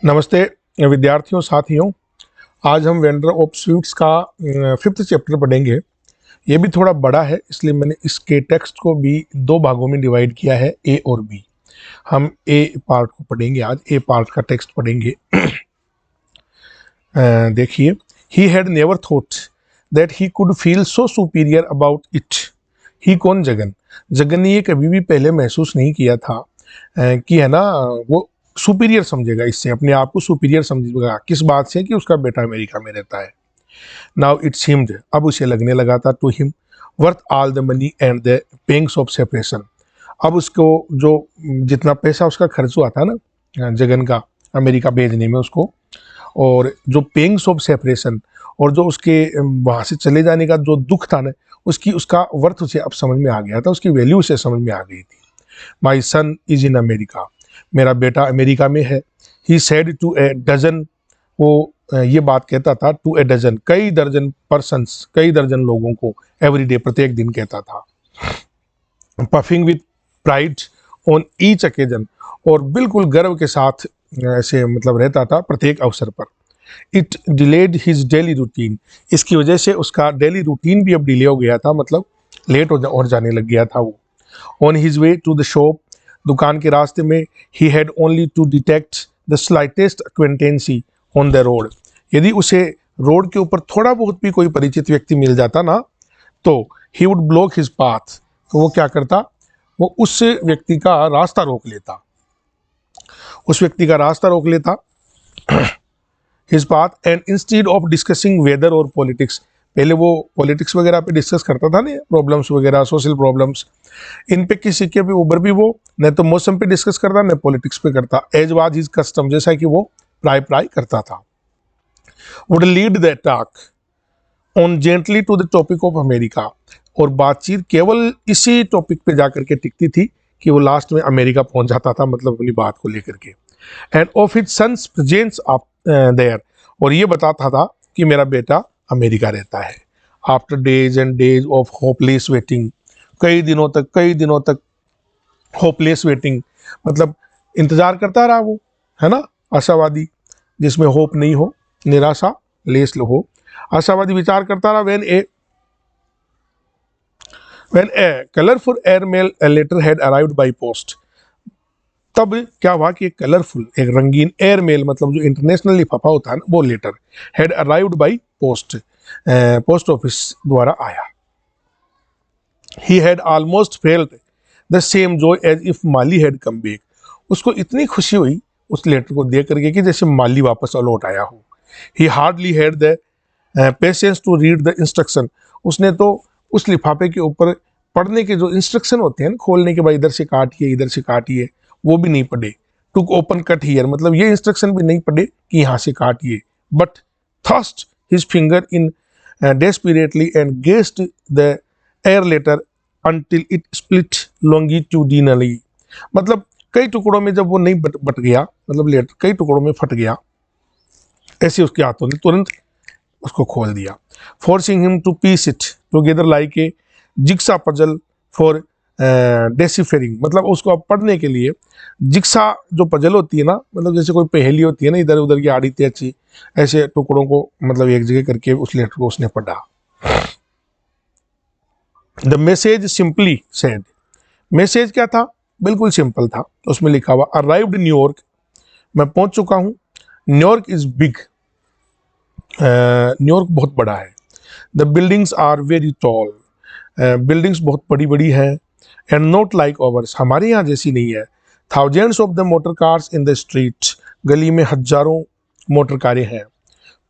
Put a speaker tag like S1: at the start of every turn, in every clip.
S1: नमस्ते विद्यार्थियों साथियों। आज हम वेंडर ऑफ स्वीट्स का 5th चैप्टर पढ़ेंगे। ये भी थोड़ा बड़ा है, इसलिए मैंने इसके टेक्स्ट को भी 2 भागों में डिवाइड किया है, ए और बी। हम ए पार्ट को पढ़ेंगे, आज ए पार्ट का टेक्स्ट पढ़ेंगे। देखिए, he had never thought that he could feel so superior about it. He कौन? जगन। जगन ने ये कभी भी पहले महसूस नहीं किया था कि है ना, वो सुपीरियर समझेगा, इससे अपने आप को सुपीरियर समझेगा। किस बात से? कि उसका बेटा अमेरिका में रहता है। नाउ इट सीम्ड, अब उसे लगने लगा था, to him worth all the money and the pangs of separation. अब उसको जो जितना पैसा उसका खर्च हुआ था ना जगन का अमेरिका भेजने में उसको, और जो पेंग्स ऑफ सेपरेशन और जो उसके वहाँ से चले जाने का जो दुख था ना, उसका वर्थ उसे अब समझ में आ गया था, उसकी वैल्यू उसे समझ में आ गई थी। माई सन इज इन अमेरिका, मेरा बेटा अमेरिका में है। He said to a dozen, वो ये बात कहता था टू ए डजन, कई दर्जन पर्सन्स, कई दर्जन लोगों को, एवरी डे, प्रत्येक दिन कहता था। Puffing with pride on each occasion, और बिल्कुल गर्व के साथ ऐसे मतलब रहता था प्रत्येक अवसर पर। It delayed his daily routine, इसकी वजह से उसका डेली रूटीन भी अब डिले हो गया था, मतलब लेट और जाने लग गया था वो। On his way to the shop, दुकान के रास्ते में, he had only to detect the slightest acquaintance on the road. यदि उसे रोड के ऊपर थोड़ा बहुत भी कोई परिचित व्यक्ति मिल जाता ना, तो he would block his path, तो वो क्या करता, वो उस व्यक्ति का रास्ता रोक लेता, उस व्यक्ति का रास्ता रोक लेता, his path. And instead of discussing weather और पॉलिटिक्स, पहले वो पॉलिटिक्स वगैरह पे डिस्कस करता था ना, प्रॉब्लम्स वगैरह, सोशल प्रॉब्लम्स, इन पे किसी के भी ऊपर भी वो न तो मौसम पे डिस्कस करता न पॉलिटिक्स पे करता। एज वाज हिज कस्टम, जैसा कि वो प्राय प्राय करता था। Would lead the talk on gently to the topic of America, और बातचीत केवल इसी टॉपिक पे जाकर के टिकती थी कि वो लास्ट में अमेरिका पहुंच जाता था, मतलब अपनी बात को लेकर के। And of his son's presence there, और ये बताता था कि मेरा बेटा अमेरिका रहता है। After days and days of hopeless waiting, कई दिनों तक होपलेस वेटिंग, मतलब इंतजार करता रहा वो, है ना, आशावादी, जिसमें होप नहीं हो, निराशा लेस हो, आशावादी विचार करता रहा। when a colorful airmail letter had arrived by post, तब क्या हुआ कि एक कलरफुल, एक रंगीन एयरमेल, मतलब जो इंटरनेशनल लिफाफा होता है ना, वो letter had arrived by post, post office द्वारा आया। He had almost felt the same joy as if Mali had come back, उसको इतनी खुशी हुई उस लेटर को देख करके कि जैसे माली वापस लौट आया हो। He hardly had the patience to read the instruction, उसने तो उस लिफाफे के ऊपर पढ़ने के जो इंस्ट्रक्शन होते हैं ना, खोलने के, भाई इधर से काटिए इधर से काटिए, वो भी नहीं पढ़े। टुक ओपन कट हियर, मतलब ये इंस्ट्रक्शन भी नहीं पढ़े कि यहाँ से काटिए। But thrust his finger in desperately and gazed the air letter until it split longitudinally, मतलब कई टुकड़ों में जब वो नहीं बट गया, मतलब लेटर कई टुकड़ों में फट गया, ऐसे उसके हाथों ने तुरंत उसको खोल दिया। Forcing him to piece it together like a jigsaw puzzle for deciphering, मतलब उसको अब पढ़ने के लिए जिक्सा जो पजल होती है ना, मतलब जैसे कोई पहेली होती है ना, इधर उधर की आड़ी तेची, ऐसे टुकड़ों को मतलब एक जगह करके उस लेटर को उसने पढ़ा। The message simply said, message क्या था? बिल्कुल सिंपल था। उसमें लिखा हुआ अराइव्ड न्यूयॉर्क, मैं पहुंच चुका हूं। न्यूयॉर्क इज बिग, न्यूयॉर्क बहुत बड़ा है। The buildings are very tall, buildings बहुत बड़ी बड़ी हैं। एंड नॉट लाइक ओवर्स, हमारे यहाँ जैसी नहीं है। Thousands of the motor cars in the street, गली में हजारों मोटर कारें हैं।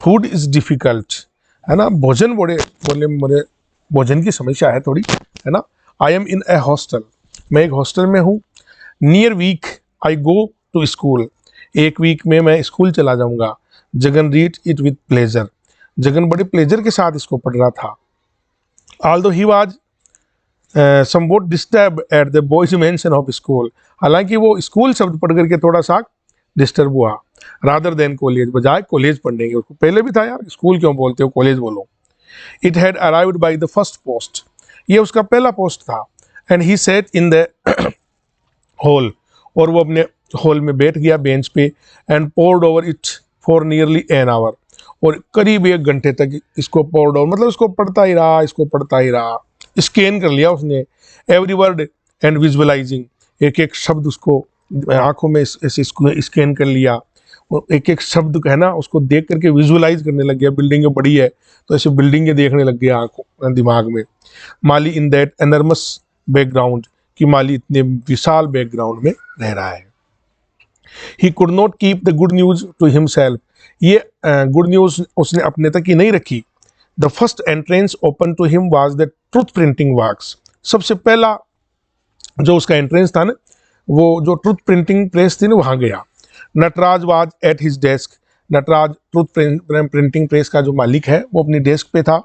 S1: फूड इज डिफिकल्ट, है ना, भोजन बोले भोजन की समस्या है थोड़ी, है ना। I am in A hostel, मैं एक हॉस्टल में हूँ। Near week I go to school, एक वीक में मैं स्कूल चला जाऊँगा। Jagan read it with pleasure, Jagan बड़े प्लेजर के साथ इसको पढ़ रहा था। Although he was somewhat disturb at the boy's mention of school, हालांकि वो स्कूल शब्द पढ़ करके थोड़ा सा डिस्टर्ब हुआ। रादर देन कॉलेज, बजाय कॉलेज पढ़ने के, उसको पहले भी था यार, स्कूल क्यों बोलते हो, कॉलेज बोलो। It had arrived by the first post, ये उसका पहला पोस्ट था। And he sat in the hall, और वो अपने हॉल में बैठ गया बेंच पे and pored over it for nearly an hour, और करीब 1 घंटे तक इसको पोर्ड ओवर मतलब इसको पढ़ता ही रहा, इसको पढ़ता ही रहा। स्कैन कर लिया उसने एवरी वर्ड एंड विजुअलाइजिंग, एक एक शब्द उसको आंखों में ऐसे इसको स्कैन कर लिया, और एक एक शब्द है ना उसको देख करके विजुअलाइज करने लग गया। बिल्डिंग बड़ी है तो ऐसे बिल्डिंगें देखने लग गया आंखों दिमाग में। माली इन दैट एनर्मस बैकग्राउंड, कि माली इतने विशाल बैकग्राउंड में रह रहा है। He could not keep the good news to himself, ये गुड न्यूज उसने अपने तक ही नहीं रखी। The first entrance open to him was the Truth Printing Works, सबसे पहला जो उसका एंट्रेंस था ना वो जो ट्रुथ प्रिंटिंग प्रेस थी ना वहां गया। Nataraj was at his desk, Nataraj Truth Printing Press का जो मालिक है वो अपनी डेस्क पे था।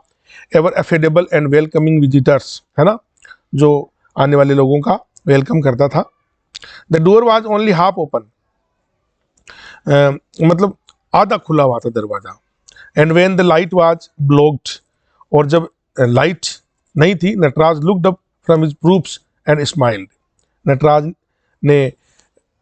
S1: Ever affable and welcoming visitors, है ना, जो आने वाले लोगों का वेलकम करता था। The door was only half open, मतलब आधा खुला हुआ था दरवाजा। And when the light was blocked, और जब लाइट नहीं थी, Nataraj looked up from his proofs and smiled, Nataraj ने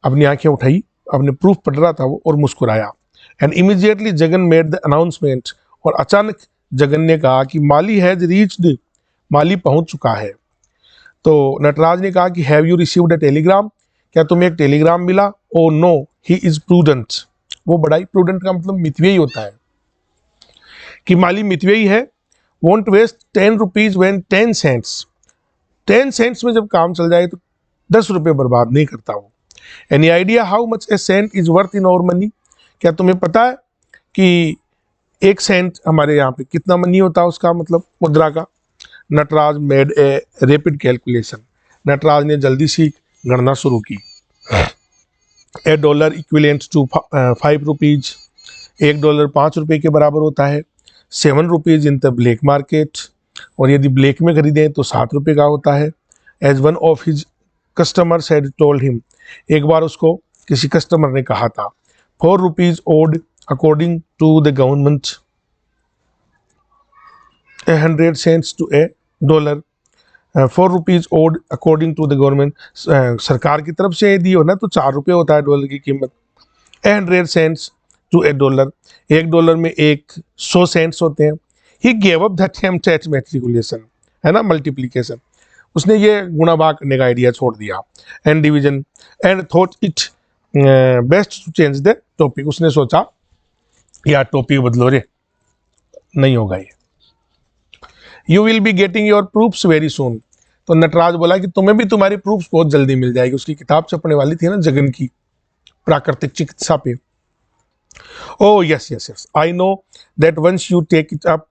S1: अपनी आंखें उठाई, अपने प्रूफ पढ़ रहा था वो, और मुस्कुराया। And immediately Jagan made the announcement, और अचानक जगन ने कहा कि माली हैज रीच्ड, माली पहुंच चुका है। तो नटराज ने कहा कि have you received a telegram, क्या तुम्हें एक टेलीग्राम मिला? Oh no he is prudent, वो बड़ा ही प्रूडेंट का मतलब मितव्ययी होता है, कि माली मितव्ययी है। Won't waste 10 rupees when 10 cents, 10 cents में जब काम चल जाए तो 10 रुपये बर्बाद नहीं करता वो। Any idea how much a cent is worth in our money, क्या तुम्हें पता है कि 1 सेंट हमारे यहाँ पे कितना मनी होता है उसका, मतलब मुद्रा का? Nataraj made a rapid calculation, Nataraj ने जल्दी सी गणना शुरू की। A dollar equivalent to 5 rupees, $1 5 रुपये के बराबर होता है। 7 rupees in the black market, और यदि ब्लैक में खरीदें तो 7 रुपये का होता है। As one of his customers had told him, एक बार उसको किसी कस्टमर ने कहा था। 4 rupees odd according to the government, 100 cents to a dollar, 4 rupees odd according to the government, सरकार की तरफ से यदि हो ना तो 4 रुपये होता है डॉलर की कीमत। 100 सेंट्स टू ए डॉलर, $1 में 100 सेंट्स होते हैं। He gave up the attempt at matriculation, है ना, मल्टीप्लिकेशन, उसने ये गुणा भाग करने का आइडिया छोड़ दिया। And division and thought it best to change the topic, उसने सोचा यार टॉपिक बदलो रे, नहीं होगा ये। You will be getting your proofs very soon, तो नटराज बोला कि तुम्हें भी तुम्हारी प्रूफ्स बहुत जल्दी मिल जाएगी। उसकी किताब छपने वाली थी ना जगन की, प्राकृतिक चिकित्सा पे। Oh yes, I know that once you take it up,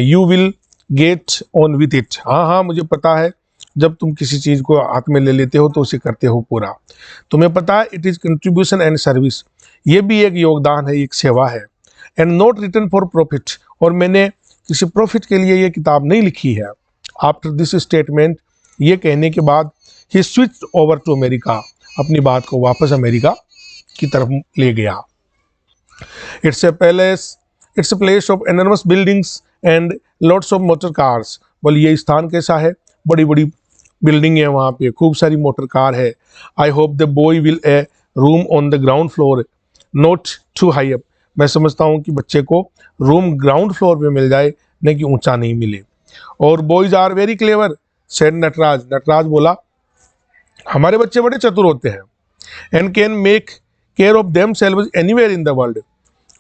S1: you will get on with it. हाँ, मुझे पता है जब तुम किसी चीज को हाथ में ले लेते हो तो उसे करते हो पूरा। तुम्हें पता है it is contribution and service, ये भी एक योगदान है, एक सेवा है। And not written for profit, और मैंने किसी प्रॉफिट के लिए ये किताब नहीं लिखी है। आफ्टर दिस स्टेटमेंट, ये कहने के बाद, ही स्विच ओवर टू अमेरिका, अपनी बात को वापस अमेरिका की तरफ ले गया। It's a palace, it's a place of enormous buildings and lots of motor cars. बोले ये स्थान कैसा है? बड़ी बड़ी बिल्डिंग है वहाँ पे, खूब सारी मोटर कार है। I hope the boy will a room on the ground floor, not too high up. मैं समझता हूँ कि बच्चे को रूम ग्राउंड फ्लोर पे मिल जाए, नहीं कि ऊंचा नहीं मिले। और boys are very clever, said Nataraj, Nataraj बोला हमारे बच्चे बड़े चतुर होते हैं। And can make care of themselves anywhere in the world,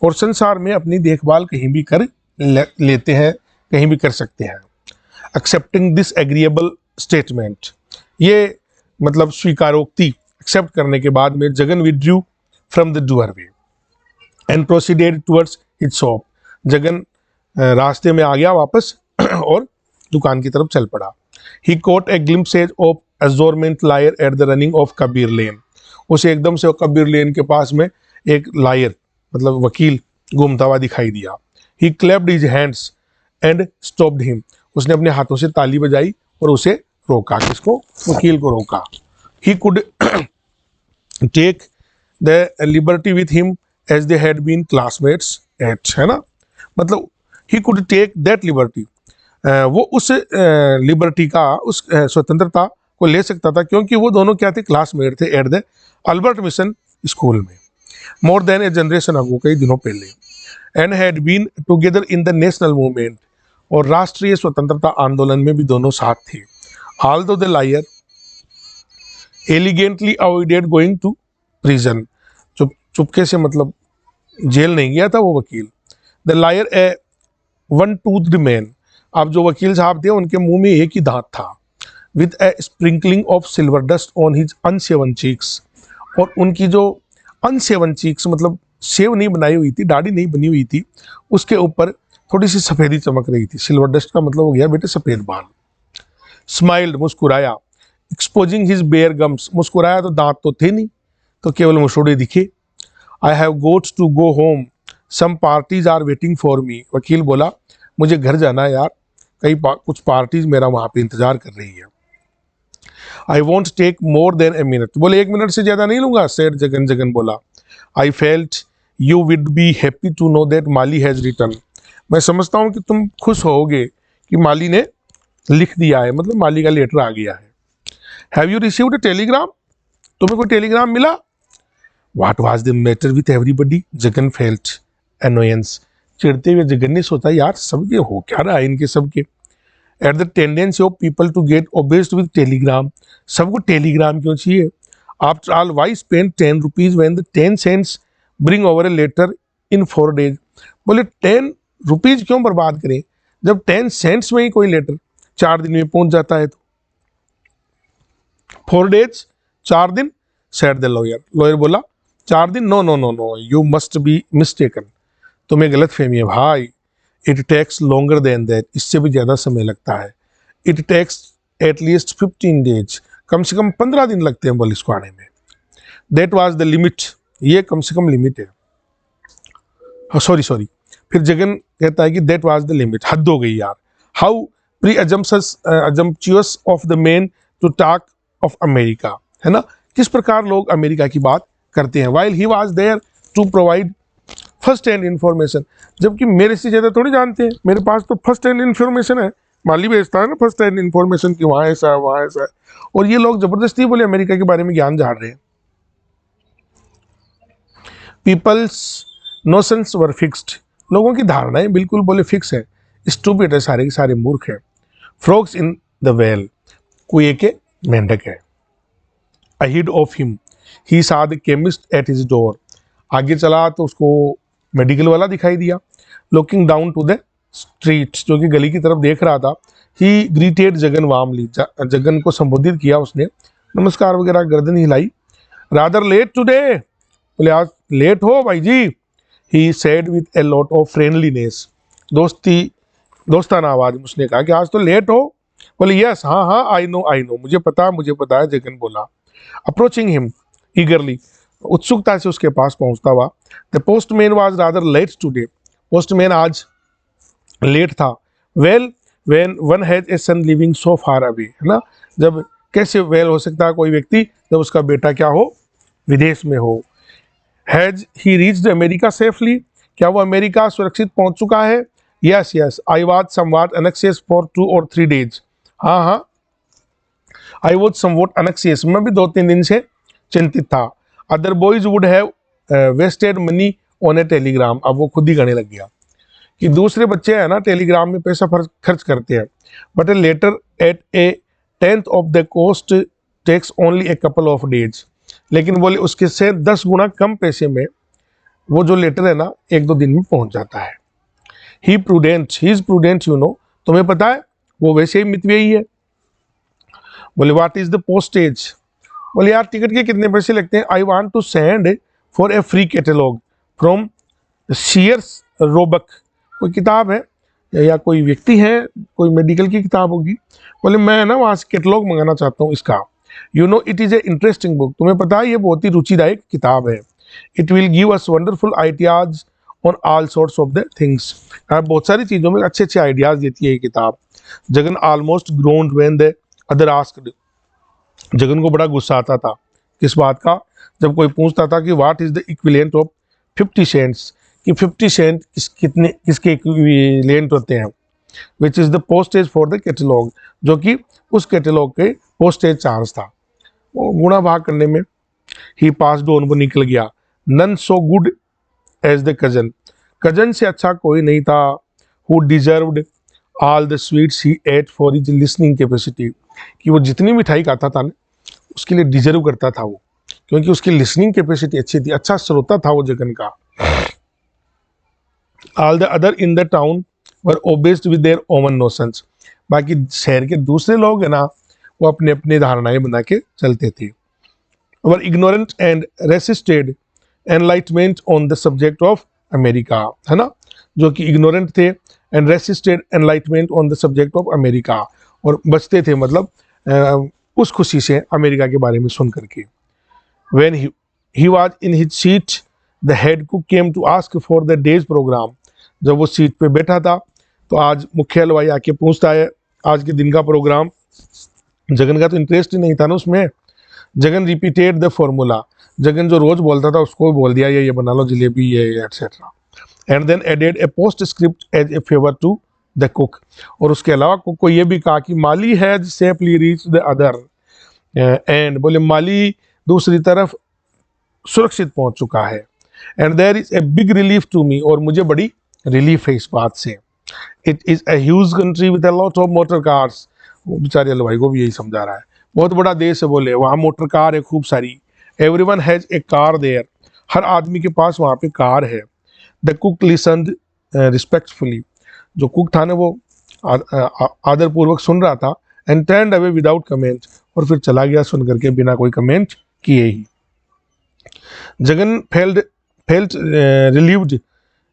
S1: और संसार में अपनी देखभाल कहीं भी कर लेते हैं, कहीं भी कर सकते हैं। एक्सेप्टिंग दिस एग्रीएबल स्टेटमेंट, ये मतलब स्वीकारोक्ति एक्सेप्ट करने के बाद में Jagan withdrew from the doorway and proceeded towards his shop, Jagan रास्ते में आ गया वापस और दुकान की तरफ चल पड़ा। He caught a glimpses of adjournment lawyer at the running of Kabir lane, उसे एकदम से कबीर लेन के पास में एक लायर मतलब वकील घूमता हुआ दिखाई दिया। He clapped his hands and stopped him, उसने अपने हाथों से ताली बजाई और उसे रोका, किसको? वकील को रोका। He could take the liberty with him as they had been classmates at, है ना, मतलब he could take that liberty, वो उस लिबर्टी का, उस स्वतंत्रता को ले सकता था, क्योंकि वो दोनों क्या थे, क्लासमेट थे at the Albert Mission School में, more than a generation ago, कई दिनों पहले, and had been together in the national movement, और राष्ट्रीय स्वतंत्रता आंदोलन में भी दोनों साथ थे। Although the lawyer elegantly avoided going to prison, चुपके से मतलब जेल नहीं गया था वो वकील। The lawyer a one toothed man, अब जो वकील साहब थे उनके मुंह में एक ही दांत था। With a sprinkling of silver dust on his unshaven cheeks, और उनकी जो अनशेवन चीक्स मतलब शेव नहीं बनाई हुई थी, दाढ़ी नहीं बनी हुई थी, उसके ऊपर थोड़ी सी सफेदी चमक रही थी। सिल्वर डस्ट का मतलब हो गया बेटे सफेद बाल। स्माइल्ड, मुस्कुराया। एक्सपोजिंग हिज बेयर गम्स, मुस्कुराया तो दांत तो थे नहीं, तो केवल मुसोड़े दिखे। I have got to go home, some parties are waiting for me, वकील बोला मुझे घर जाना है यार, कुछ पार्टीज मेरा वहां पे इंतजार कर रही है। I won't take more than a minute, बोले 1 मिनट से ज्यादा नहीं लूंगा, सेड जगन। जगन बोला I felt you would be happy to know that Mali has return, मैं समझता हूं कि तुम खुश होगे कि माली ने लिख दिया है, मतलब माली का लेटर आ गया है। Have you received a telegram, तुम्हें कोई टेलीग्राम मिला? What was the matter with everybody, Jagan felt annoyance, चिढ़ते हुए जगन ने सोचा यार सबके हो क्या रहा है इनके सबके। At the tendency of people to get obsessed with telegram, सबको टेलीग्राम क्यों चाहिए? After all why spend 10 rupees when the 10 cents bring over a letter in 4 days, बोले 10 रुपीज क्यों बर्बाद करें जब 10 सेंट्स में ही कोई लेटर 4 दिन में पहुंच जाता है। तो 4 डेज, 4 दिन, सेड द लॉयर, लॉयर बोला 4 दिन, no no no no, you must be mistaken, तुम्हें गलत फहमी है भाई। It takes longer than that, इससे भी ज्यादा समय लगता है। इट टेक्स एटलीस्ट 15 डेज, कम से कम 15 दिन लगते हैं बोल इसको आने में। दैट वाज द लिमिट, ये कम से कम लिमिट है। सॉरी, फिर जगन कहता है कि दैट वाज द लिमिट, हद हो गई यार। How presumptuous of the man to talk of America, है ना, किस प्रकार लोग अमेरिका की बात करते हैं। While he was there to provide first hand information, जबकि मेरे से ज्यादा थोड़ी जानते हैं, मेरे पास तो फर्स्ट हैंड इंफॉर्मेशन है, माली भेजता है ना फर्स्ट हैंड इंफॉर्मेशन की वहां ऐसा है वहां ऐसा है, और ये लोग जबरदस्ती बोले अमेरिका के बारे में ज्ञान झाड़ रहे हैं। पीपल्स नोशंस वर फिक्स्ड, लोगों की धारणाएं बिल्कुल बोले फिक्स है। स्टूपिड है, सारे के सारे मूर्ख है। फ्रॉग्स इन द वेल, कुएं के मेंढक है। Ahead of him he saw the chemist at his door, आगे चला तो उसको मेडिकल वाला दिखाई दिया। Looking down to the street, जो कि गली की तरफ देख रहा था। He greeted Jagan warmly, Jagan को संबोधित किया उसने, नमस्कार वगैरह, गर्दन हिलाई। रादर लेट टुडे, बोले आज लेट हो भाई जी। He said with a lot of friendliness, दोस्ताना आवाज में उसने कहा कि आज तो लेट हो। बोले यस, हाँ आई नो, मुझे पता है, जगन बोला। अप्रोचिंग हिम ईगरली, उत्सुकता से उसके पास पहुंचता हुआ। The postman was rather late today, postman आज लेट था। Well when one has a son living so far away, है ना, जब कैसे वेल हो सकता है कोई व्यक्ति जब उसका बेटा क्या हो, विदेश में हो। Has he reached America safely, क्या वो अमेरिका सुरक्षित पहुंच चुका है? Yes, I was somewhat unanxious for 2 or 3 days, हाँ, आई वॉज समवॉट अनएक्सियस, मैं भी 2-3 दिन से चिंतित था। Other boys would have wasted money on a telegram, अब वो खुद ही कहने लग गया कि दूसरे बच्चे हैं ना टेलीग्राम में पैसा खर्च करते हैं। But a letter at a 10th of the cost takes only a couple of days, लेकिन बोले उसके से 10 गुना कम पैसे में वो जो लेटर है ना 1-2 दिन में पहुंच जाता है। ही इज प्रूडेंट, यू नो, तुम्हें पता है वो वैसे ही मितव्ययी है। बोले व्हाट इज द पोस्टेज, बोले यार टिकट के कितने पैसे लगते हैं। I want to send for a free catalogue from Sears Roebuck, कोई किताब है या कोई व्यक्ति है, कोई मेडिकल की किताब होगी। बोले मैं ना वहाँ से कैटलॉग मंगाना चाहता हूँ इसका। You know it is a interesting book, तुम्हें पता है ये बहुत ही रुचिदायक किताब है। It will give us wonderful ideas on all sorts of the things, बहुत सारी चीज़ों में अच्छे अच्छे आइडियाज देती है ये किताब। Jagan almost ग्रोन्ड when the other asked, Jagan को बड़ा गुस्सा आता था किस बात का, जब कोई पूछता था कि what is the equivalent of 50 cents, कि 50 सेंट किसके इक्विवेलेंट होते हैं। Which is the postage for the catalogue, जो कि उस कैटलॉग के पोस्टेज चार्ज था, वो गुणा भाग करने में। ही पास्ड ऑन, वो निकल गया। None so good as the cousin, cousin से अच्छा कोई नहीं था। Who deserved all the sweets he ate for his listening capacity, कि वो जितनी मिठाई खाता था ना उसके लिए डिजर्व करता था वो, क्योंकि उसकी लिसनिंग कैपेसिटी अच्छी थी, अच्छा श्रोता था वो जगन का। All the other in the town were obsessed with their own notions, बाकी शहर के दूसरे लोग है ना वो अपने अपने धारणाएं बना के चलते थे। Were ignorant and resisted enlightenment on the subject of America, है ना, जो कि इग्नोरेंट थे and resisted enlightenment on the subject of America, और बचते थे मतलब उस खुशी से अमेरिका के बारे में सुन करके। When he was in his seat, the head cook came to ask for the day's program. जब वो सीट पे बैठा था तो आज मुख्य हलवाई आके पूछता है आज के दिन का प्रोग्राम। जगन का तो इंटरेस्ट ही नहीं था ना उसमें। Jagan repeated the formula, Jagan जो रोज बोलता था उसको बोल दिया, ये बना लो जलेबी, ये et cetera. And then added a postscript as a favour to the cook, और उसके अलावा कुक को ये भी कहा कि Mali has safely reach the other end, बोले माली दूसरी तरफ सुरक्षित पहुंच चुका है। And there is a big relief to me, और मुझे बड़ी रिलीफ है इस बात से। It is a huge country with a lot of motor cars, वो बेचारे हलवाई को भी यही समझा रहा है, बहुत बड़ा देश है, बोले वहाँ मोटर कार है खूब सारी। Everyone has a car there, हर आदमी के पास वहाँ पे कार है। द कुक लिसन्ड रिस्पेक्टफुली, जो कुक था ना वो आदरपूर्वक सुन रहा था। And turned away without comment, और फिर चला गया सुन करके बिना कोई कमेंट किए ही। Jagan felt relieved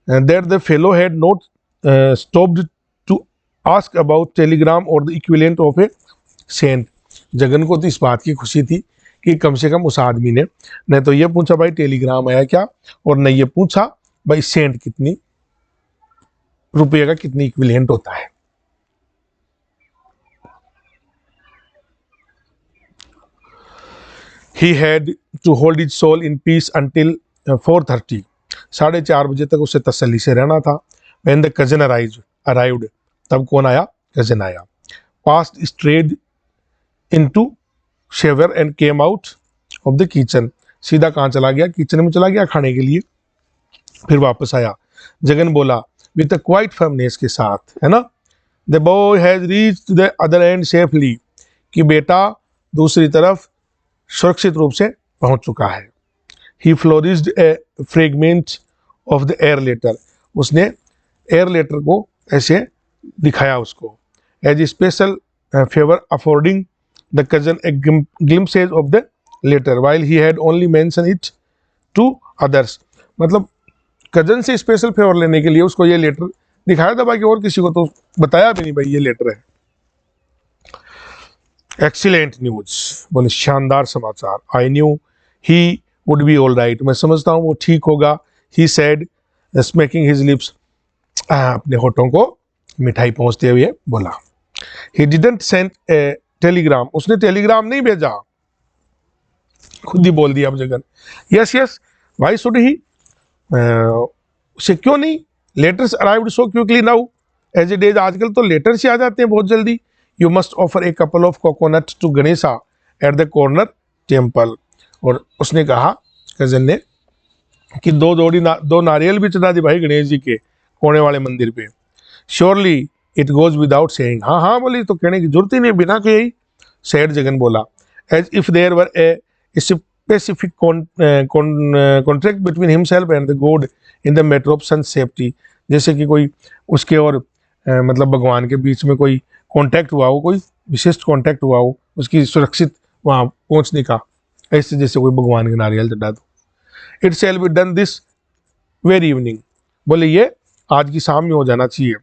S1: that the fellow had not stopped to ask about telegram or the equivalent of a cent. Jagan को तो इस बात की खुशी थी कि कम से कम उस आदमी ने न तो ये पूछा भाई टेलीग्राम आया क्या, और न ये पूछा भाई सेंट कितनी रुपये का कितनी इक्विवेलेंट होता है। He had to hold his soul in peace until 4:30, 4:30 बजे तक उसे तसल्ली से रहना था। When the cousin arrived, तब कौन आया? कजन आया। Passed straight into shower and came out of the kitchen, सीधा कहाँ चला गया? किचन में चला गया खाने के लिए, फिर वापस आया। जगन बोला विद अ क्वाइट फर्मनेस के साथ, है ना, the boy has reached the other and safely, कि बेटा दूसरी तरफ सुरक्षित रूप से पहुंच चुका है। He flourished a fragment of the air letter, उसने एयर लेटर को ऐसे दिखाया उसको। As a special favour affording the cousin a glimpses of the letter while he had only mention it to others, मतलब कजन से special favour लेने के लिए उसको ये लेटर दिखाया था, बाकी और किसी को तो बताया भी नहीं भाई ये लेटर है। एक्सीलेंट न्यूज, बोले शानदार समाचार। I knew he would be all right, मैं समझता हूँ वो ठीक होगा। He said smacking his lips, अपने होठों को मिठाई पहुंचते हुए बोला। He didn't send a telegram, उसने टेलीग्राम नहीं भेजा, खुद ही बोल दिया अब Jagan. Yes yes why should he, उसे क्यों नहीं? Letters arrived so quickly now as a days, आजकल तो लेटर्स ही आ जाते हैं बहुत जल्दी। You must offer a couple of coconut to Ganesha at the corner temple, और उसने कहा कजन ने कि दो नारियल भी चढ़ा दी भाई गणेश जी के कोने वाले मंदिर पे। Surely it goes without saying, हाँ हाँ बोली तो कहने की जरूरत ही नहीं, बिना के ही सैड जगन बोला। As if there were a specific contract between himself and the god in the matter of son safety, जैसे कि कोई उसके और मतलब भगवान के बीच में कोई कॉन्टैक्ट हुआ हो, कोई विशिष्ट कॉन्टैक्ट हुआ हो उसकी सुरक्षित वहाँ पहुँचने का, ऐसे जैसे कोई भगवान के नारियल चढ़ा दो। It shall be done this very evening, बोले ये आज की शाम में हो जाना चाहिए।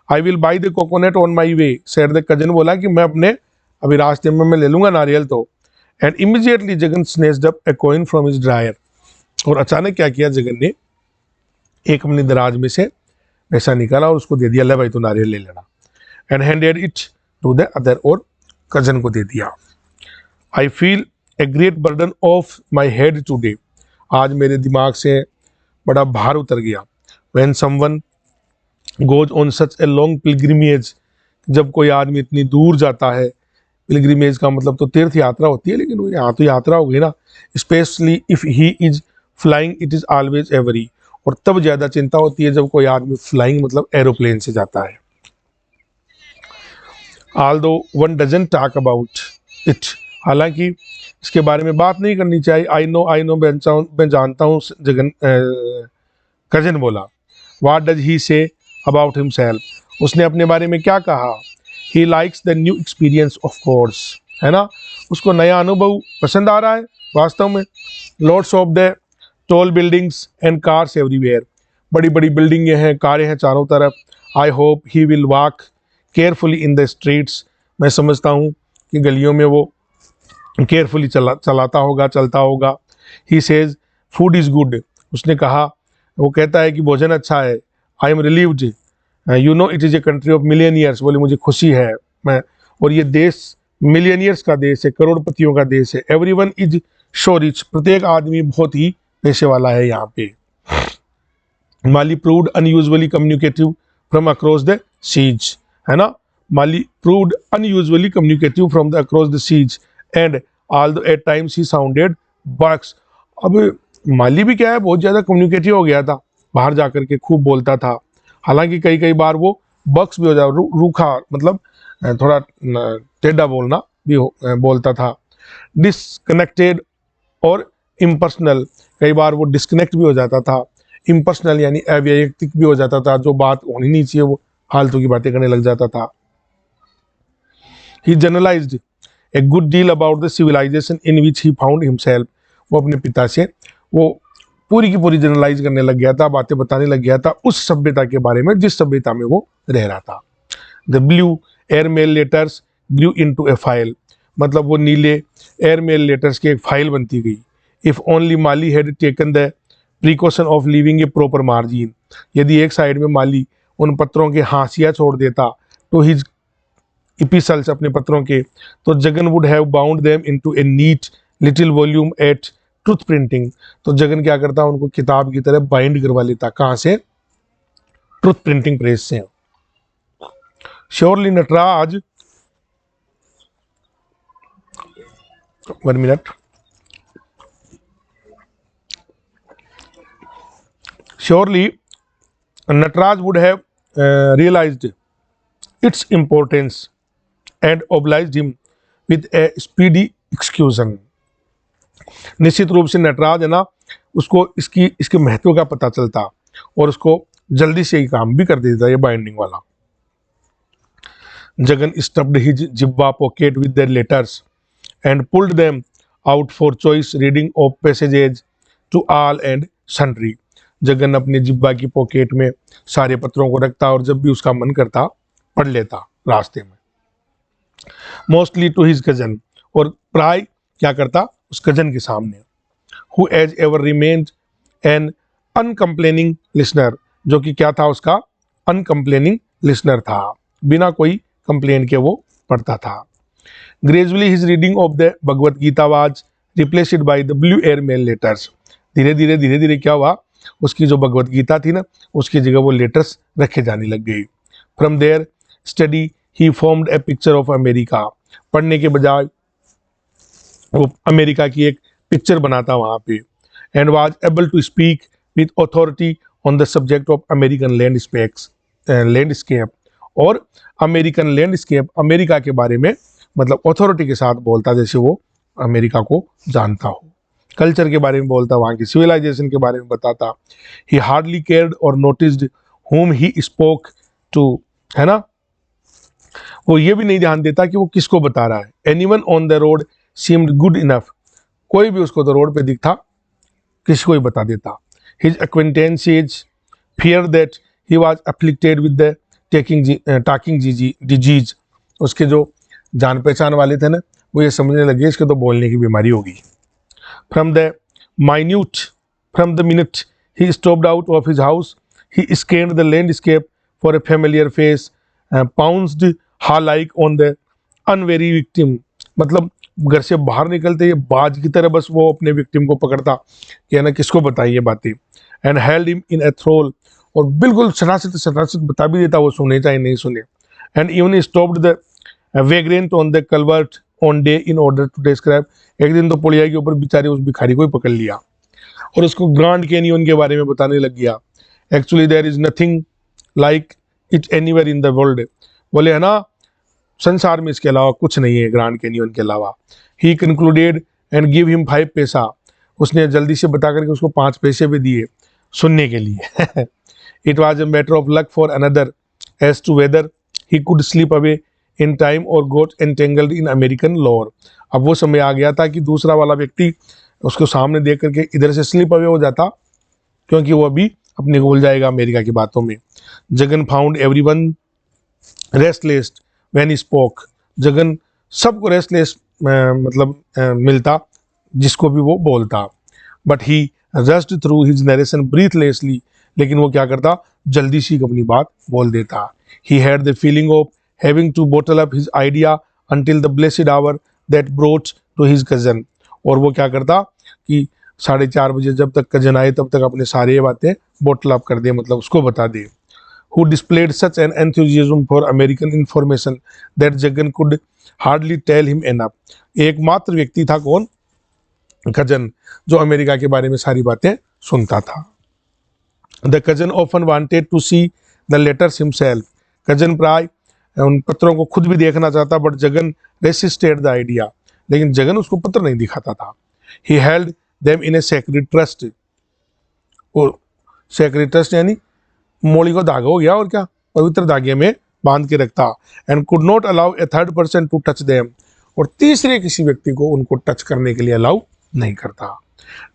S1: I will by the coconut on my way, said the cousin बोला कि मैं अपने अभी रास्ते में मैं ले लूँगा नारियल तो। And immediately Jagan snatched up a coin from his drawer, और अचानक क्या किया जगन ने, एक अपनी दराज में से पैसा निकाला और उसको दे दिया, ले भाई तो नारियल ले लेना। And handed it to the other, और कजन को दे दिया। I feel a great burden of my head today, आज मेरे दिमाग से बड़ा भार उतर गया। When someone goes on such a long pilgrimage, जब कोई आदमी इतनी दूर जाता है, पिलग्रिमेज का मतलब तो तीर्थ यात्रा होती है, लेकिन वो यहाँ तो यात्रा हो गई ना, specially if he is flying it is always every, और तब ज़्यादा चिंता होती है जब कोई आदमी फ्लाइंग मतलब एरोप्लेन से जाता है। although one doesn't talk about it, हालांकि इसके बारे में बात नहीं करनी चाहिए। आई नो मैं जानता हूँ, जगन कजन बोला। What does he say about himself, उसने अपने बारे में क्या कहा। He likes the new experience of course, है ना, उसको नया अनुभव पसंद आ रहा है वास्तव में। Lots of the tall buildings and cars everywhere, बड़ी बड़ी बिल्डिंगें हैं, कारें हैं चारों तरफ। I hope he will walk carefully in the streets, मैं समझता हूँ कि गलियों में वो केयरफुली चलाता होगा, चलता होगा। He says food is good, उसने कहा, वो कहता है कि भोजन अच्छा है। I am relieved, you know it is a country of millionaires, बोले मुझे खुशी है मैं, और ये देश मिलियनियर्स का देश है, करोड़पतियों का देश है। एवरीवन इज शो रिच, प्रत्येक आदमी बहुत ही पैसे वाला है यहाँ पे। Mali proved unusually communicative from across the seas, है ना, Mali proved unusually communicative from the across the seas and although at times he sounded bucks. अब माली भी क्या है, बहुत ज़्यादा कम्युनिकेटिव हो गया था, बाहर जाकर के खूब बोलता था। हालांकि कई कई बार वो बक्स भी हो जाए, रूखा मतलब थोड़ा टेढ़ा बोलना भी बोलता था। डिसकनेक्टेड और इम्पर्सनल, कई बार वो डिस्कनेक्ट भी हो जाता था। इम्पर्सनल यानी अवैयक्तिक भी हो जाता था, जो बात होनी नहीं चाहिए वो फालतू की बातें करने लग जाता था। He generalised a good deal about the civilisation in which he found himself, वो अपने पिता से वो पूरी की पूरी जनरलाइज करने लग गया था, बातें बताने लग गया था उस सभ्यता के बारे में जिस सभ्यता में वो रह रहा था। The blue airmail letters grew into a file, मतलब वो नीले एयरमेल लेटर्स की एक फाइल बनती गई। If only Mali had taken the precaution of leaving A proper margin, यदि एक साइड में माली उन पत्रों के हाशिया छोड़ देता तो हिज इपिसल्स, अपने पत्रों के, तो Jagan would have bound them into a neat little volume at Truth Printing, तो जगन क्या करता, उनको किताब की तरह बाइंड करवा लेता। कहाँ से? ट्रुथ प्रिंटिंग प्रेस से। Surely Nataraj, 1 minute, surely Nataraj would have realized its importance and obliged him with a speedy execution, निश्चित रूप से नटराज है ना, उसको इसके महत्व का पता चलता और उसको जल्दी से ही काम भी कर देता ये बाइंडिंग वाला। Jagan stuffed his jibba pocket with the letters and pulled them out for choice reading of passages to all and sundry, Jagan अपने जिब्बा की पॉकेट में सारे पत्रों को रखता और जब भी उसका मन करता पढ़ लेता रास्ते में। मोस्टली टू हिज कजन, और प्राय क्या करता, उस कजन के सामने। Who as ever remained an uncomplaining listener, जो कि क्या था, उसका अनकम्प्लेनिंग लिसनर था, बिना कोई कंप्लेन के वो पढ़ता था। Gradually his reading of the Bhagavad Gita was replaced by the blue airmail letters, धीरे धीरे क्या हुआ, उसकी जो भगवत गीता थी ना, उसकी जगह वो लेटर्स रखे जाने लग गई। From there study he formed A picture of America, पढ़ने के बजाय वो अमेरिका की एक पिक्चर बनाता वहाँ पे। And was able to speak with authority on the subject of American landscape, और अमेरिकन लैंडस्केप, अमेरिका के बारे में मतलब अथॉरिटी के साथ बोलता, जैसे वो अमेरिका को जानता हो। कल्चर के बारे में बोलता, वहाँ की सिविलाइजेशन के बारे में बताता। ही हार्डली केयर्ड और noticed whom he spoke to, है ना, वो ये भी नहीं ध्यान देता कि वो किसको बता रहा है। Anyone on the road seemed good enough, कोई भी उसको तो रोड पे दिखता किसी को ही बता देता। His acquaintances feared that he was afflicted with the talking disease, उसके जो जान पहचान वाले थे ना, वो ये समझने लगे इसके तो बोलने की बीमारी होगी। From the minute he stopped out of his house, he scanned the landscape for a familiar face, pounced like on the unwary victim, मतलब घर से बाहर निकलते ये बाज की तरह बस वो अपने विक्टिम को पकड़ता कि है ना, किसको बताइए बातें। एंड हेल्ड हिम इन ए थ्रोल, और बिल्कुल सटासट बता भी देता, वो सुने चाहे नहीं सुने। And even stopped the vagrant on the culvert on day in order to describe. एक दिन तो पुलिया के ऊपर बेचारे उस भिखारी को ही पकड़ लिया और उसको ग्रांड कैनियन के बारे में बताने लग गया। Actually there is nothing like it anywhere in the world. बोले है ना, संसार में इसके अलावा कुछ नहीं है ग्रांड कैनियन के अलावा। ही कंक्लूडेड एंड गिव हिम 5 पैसा। उसने जल्दी से बता करके उसको 5 पैसे भी दिए सुनने के लिए। It was a matter of luck for another as to whether he could sleep away in time और गोट एंटेंगल्ड इन अमेरिकन लॉर। अब वो समय आ गया था कि दूसरा वाला व्यक्ति उसको सामने देख करके इधर से स्लीप अवे हो जाता, क्योंकि वो अभी अपने को भूल जाएगा अमेरिका की बातों में। Jagan found everyone restless when he spoke. Jagan सबको रेस्टलेस मिलता जिसको भी वो बोलता। But he rushed through his narration breathlessly. लेकिन वो क्या करता, जल्दी से अपनी बात बोल देता। He had the feeling of having to bottle up his idea until the blessed hour that brought to his cousin. और वो क्या करता कि 4:30 बजे जब तक कजन आए तब तक अपने सारे बातें बोटल अप कर दे, मतलब उसको बता दे। Who displayed such an enthusiasm for American information that Jagan could hardly tell him enough। एकमात्र व्यक्ति था कौन, कजन, जो अमेरिका के बारे में सारी बातें सुनता था। The cousin often wanted to see the letters himself। Cousin प्राय उन पत्रों को खुद भी देखना चाहता, but Jagan resisted the idea। लेकिन जगन उसको पत्र नहीं दिखाता था। He held them in a sacred trust। और sacred trust यानी मोली को धागा हो गया और क्या, पवित्र धागे में बांध के रखता। And could not allow a third person to touch them. और तीसरे किसी व्यक्ति को उनको टच करने के लिए अलाउ नहीं करता।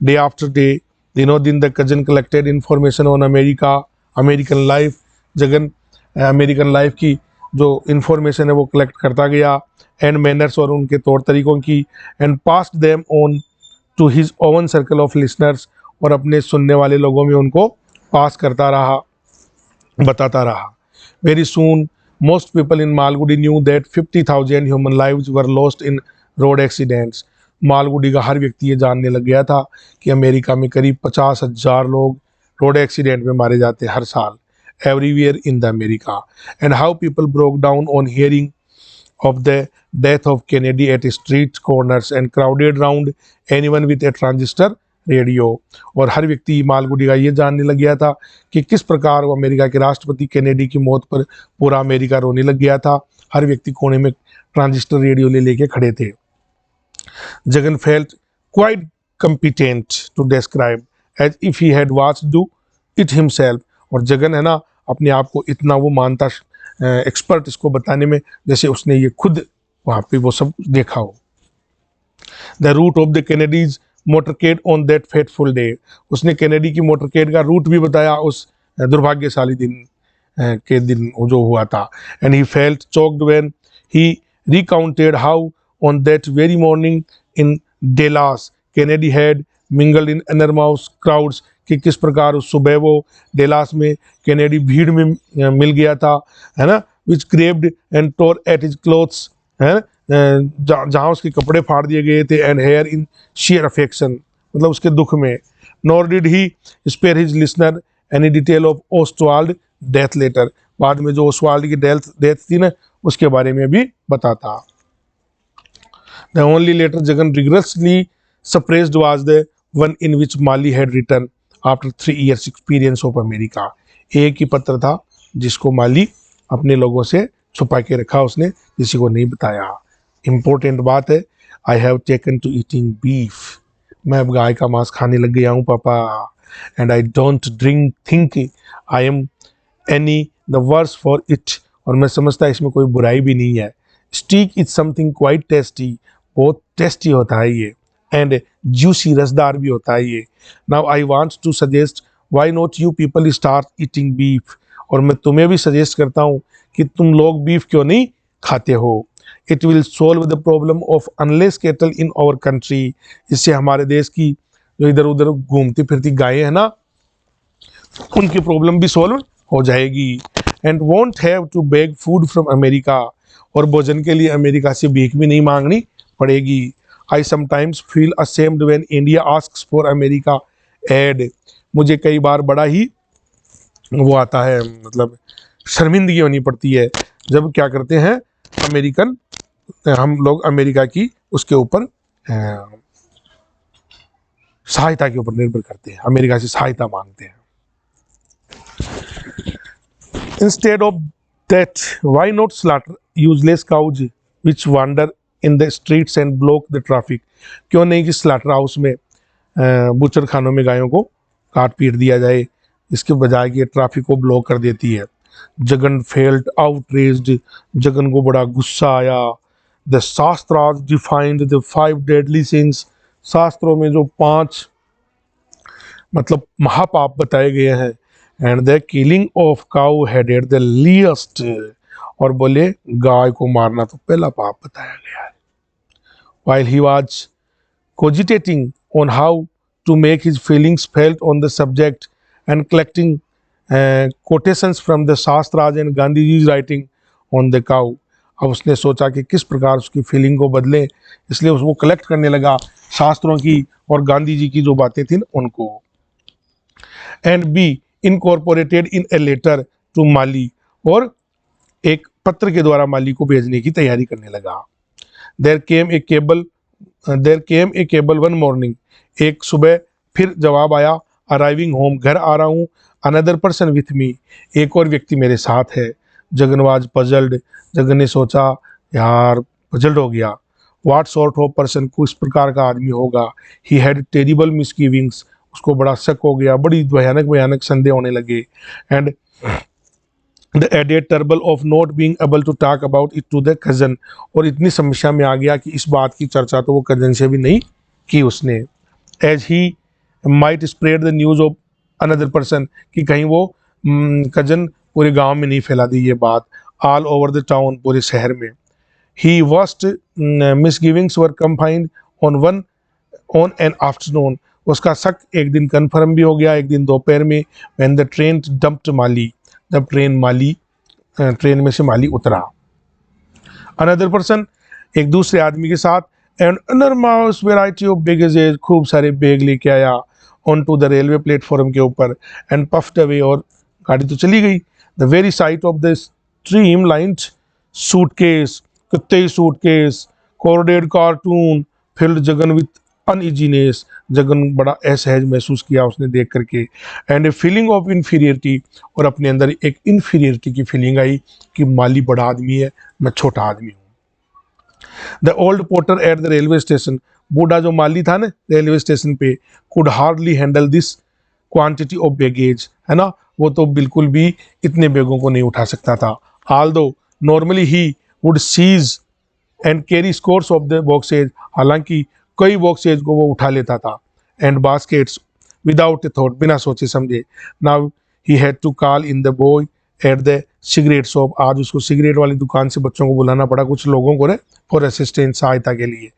S1: डे आफ्टर डे, दिनों दिन the cousin collected information on America, American life. Jagan American life की जो इंफॉर्मेशन है वो कलेक्ट करता गया, एंड मैनर्स और उनके तौर तरीकों की। And passed them on to his own circle of listeners. और अपने सुनने वाले लोगों में उनको पास करता रहा, बताता रहा। Very soon most people in Malgudi knew that 50,000 human lives were lost in road accidents. Malgudi का हर व्यक्ति ये जानने लग गया था कि अमेरिका में करीब 50,000 लोग रोड एक्सीडेंट में मारे जाते हर साल, everywhere in the America. And how people broke down on hearing of the death of Kennedy at street corners and crowded round anyone with a transistor radio। और हर व्यक्ति मालगुडी का ये जानने लग गया था कि किस प्रकार वो अमेरिका के राष्ट्रपति कैनेडी की मौत पर पूरा अमेरिका रोने लग गया था। हर व्यक्ति कोने में ट्रांजिस्टर रेडियो ले लेके खड़े थे। Jagan felt quite competent to describe as if he had watched do it himself। और जगन है ना अपने आप को इतना वो मानता एक्सपर्ट इसको बताने में जैसे उसने ये खुद वहाँ पे वो सब देखा हो। The route of the Kennedy's motorcade on that fateful day. उसने कैनेडी की मोटरकेड का रूट भी बताया उस दुर्भाग्यशाली दिन के दिन जो हुआ था। And he felt choked when he recounted how on that very morning in Dallas Kennedy had mingled in enormous crowds. कि किस प्रकार उस सुबह वो डेलास में कैनेडी भीड़ में मिल गया था, है ना। Which craved and tore at his clothes, है जहाँ उसके कपड़े फाड़ दिए गए थे। And here in share affection, मतलब उसके दुख में। Nor did he spare his listener any detail of Oswald death later. बाद में जो ओस्वाल्ड की डेथ थी ना उसके बारे में भी बताता। The only letter Jagan rigorously suppressed was the one in which Mali had written after 3 years experience of America। एक ही पत्र था जिसको माली अपने लोगों से छुपा के रखा, उसने किसी को नहीं बताया। इम्पोर्टेंट बात है, I have taken to eating beef. मैं अब गाय का मांस खाने लग गया हूँ पापा। And I don't think I am any the worse for it. और मैं समझता इसमें कोई बुराई भी नहीं है। Steak is something quite tasty, बहुत टेस्टी होता है ये। एंड जूसी, रसदार भी होता है ये। Now I want to suggest why not you people start eating beef. और मैं तुम्हें भी सजेस्ट करता हूँ कि तुम लोग बीफ क्यों नहीं खाते हो। It will solve the problem of unless cattle in our country. इससे हमारे देश की जो इधर उधर घूमती फिरती गायें हैं ना, उनकी प्रॉब्लम भी सोल्व हो जाएगी। And won't have to beg food from America. और भोजन के लिए अमेरिका से भीख भी नहीं मांगनी पड़ेगी। I sometimes feel ashamed when India asks for America aid। मुझे कई बार बड़ा ही वो आता है, मतलब शर्मिंदगी होनी पड़ती है जब क्या करते हैं अमेरिकन, हम लोग अमेरिका की उसके ऊपर सहायता के ऊपर निर्भर करते हैं, अमेरिका से सहायता मांगते हैं। Instead of that why not slaughter useless cows which wander in the streets and block the traffic, क्यों नहीं कि स्लॉटर हाउस में बुचर खानों में गायों को काट पीट दिया जाए, इसके बजाय कि ट्रैफिक को ब्लॉक कर देती है। जगन फेल्ट आउटरेज्ड, जगन को बड़ा गुस्सा आया। The shastras defined the 5 deadly since, शास्त्रों में जो 5 मतलब महापाप बताए गए हैं। And the killing of cow headed the least, और बोले गाय को मारना तो पहला पाप बताया गया है। While he was cogitating on how to make his feelings felt on the subject and collecting quotations from the Shastras and Gandhiji's writing on the cow, अब उसने सोचा कि किस प्रकार उसकी फीलिंग को बदले, इसलिए उसको कलेक्ट करने लगा शास्त्रों की और गांधी जी की जो बातें थी उनको। And be incorporated in a letter to Mali, और एक पत्र के द्वारा माली को भेजने की तैयारी करने लगा। There came a cable one morning, एक सुबह फिर जवाब आया, अराइविंग होम, घर आ रहा हूँ। अनदर पर्सन विथ मी, एक और व्यक्ति मेरे साथ है। जगन वाज पजल्ड, जगन ने सोचा यार पजल्ड हो गया। व्हाट सॉर्ट ऑफ पर्सन, किस प्रकार का आदमी होगा। ही हैड टेरिबल मिसगिविंग्स, उसको बड़ा शक हो गया, बड़ी भयानक संदेह होने लगे। And the added trouble of not being able to talk about it to the cousin, और इतनी समस्या में आ गया कि इस बात की चर्चा तो वो कजन से भी नहीं की उसने। As he might spread the news of another person, कि कहीं वो कजन पूरे गांव में नहीं फैला दी ये बात, ऑल ओवर द टाउन, पूरे शहर में। He worst misgivings were confined on an afternoon, उसका शक एक दिन कन्फर्म भी हो गया, एक दिन दोपहर में। व्हेन द ट्रेन डंप्ड माली, जब ट्रेन में से माली उतरा। अनदर पर्सन, एक दूसरे आदमी के साथ। And enormous variety of baggages, खूब सारे बैग लेके आया on to the railway platform के ऊपर। एंड पफ्ड अवे, और गाड़ी तो चली गई। The very sight of the streamlined suitcase, कितने ही suitcase, corded carton filled Jagan with uneasiness, Jagan बड़ा असहज महसूस किया उसने देख करके। And a feeling of inferiority, और अपने अंदर एक इन्फीरियरिटी की फीलिंग आई कि माली बड़ा आदमी है, मैं छोटा आदमी हूँ। The old porter at the railway station, बूढ़ा जो माली था ना रेलवे स्टेशन पे, could hardly handle this quantity of baggage, है ना, वो तो बिल्कुल भी इतने बैगों को नहीं उठा सकता था। Although normally he would seize and carry scores of the boxes, हालांकि कई बॉक्सेज को वो उठा लेता था। And baskets without a thought, बिना सोचे समझे। Now he had to call in the boy at the cigarette shop, आज उसको सिगरेट वाली दुकान से बच्चों को बुलाना पड़ा, कुछ लोगों को फॉर असिस्टेंस, सहायता के लिए।